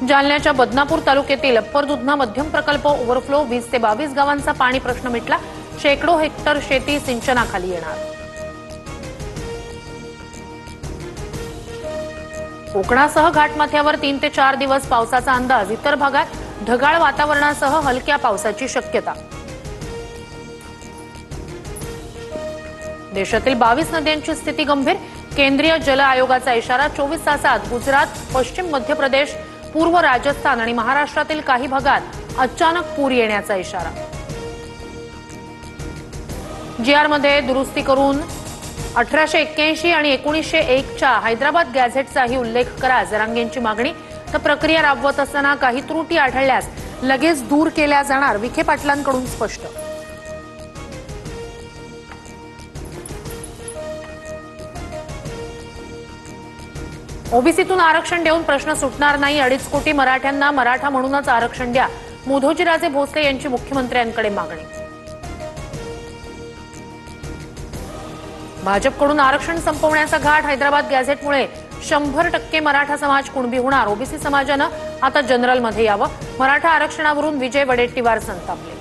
जालन्याच्या बदनापूर तालुक्यातील अप्पर दुधना मध्यम प्रकल्प ओव्हरफ्लो 20 ते 22 गावांचा पाणी प्रश्न मिटला। शेकडो हेक्टर शेती सिंचनाखाली येणार। कोकणासह घाटमाथ्यावर 3 ते 4 दिवस पावसाचा अंदाज। इतर भागात ढगाळ वातावरणासह हलक्या पावसाची शक्यता। देशातील 22 नद्यांची स्थिती गंभीर। केंद्रीय जल आयोगाचा इशारा। 24 तासात गुजरात, पश्चिम मध्य प्रदेश, पूर्व राजस्थान आणि महाराष्ट्रातील काही भागात अचानक पूर येण्याचा इशारा। GR मध्ये दुरुस्ती करून 1881 आणि 1901 च्या हैदराबाद गॅझेटचाही उल्लेख करा। जरांगेंची मागणी। तर प्रक्रिया राबवत असताना काही त्रुटी आढळल्यास लगेच दूर केल्या जाणार। विखे पाटलांकडून स्पष्ट। ओबीसीतून आरक्षण देऊन प्रश्न सुटणार नाही। 2.5 कोटी मराठ्यांना मराठा म्हणूनच आरक्षण द्या। मुधोजीराजे भोसले यांची मुख्यमंत्र्यांकडे मागणी। भाजपकडून आरक्षण संपवण्याचा घाट। हैदराबाद गॅझेटमुळे 100% मराठा समाज कुणबी होणार। ओबीसी समाजानं आता जनरलमध्ये यावं। मराठा आरक्षणावरून विजय वडेट्टीवार संतापले।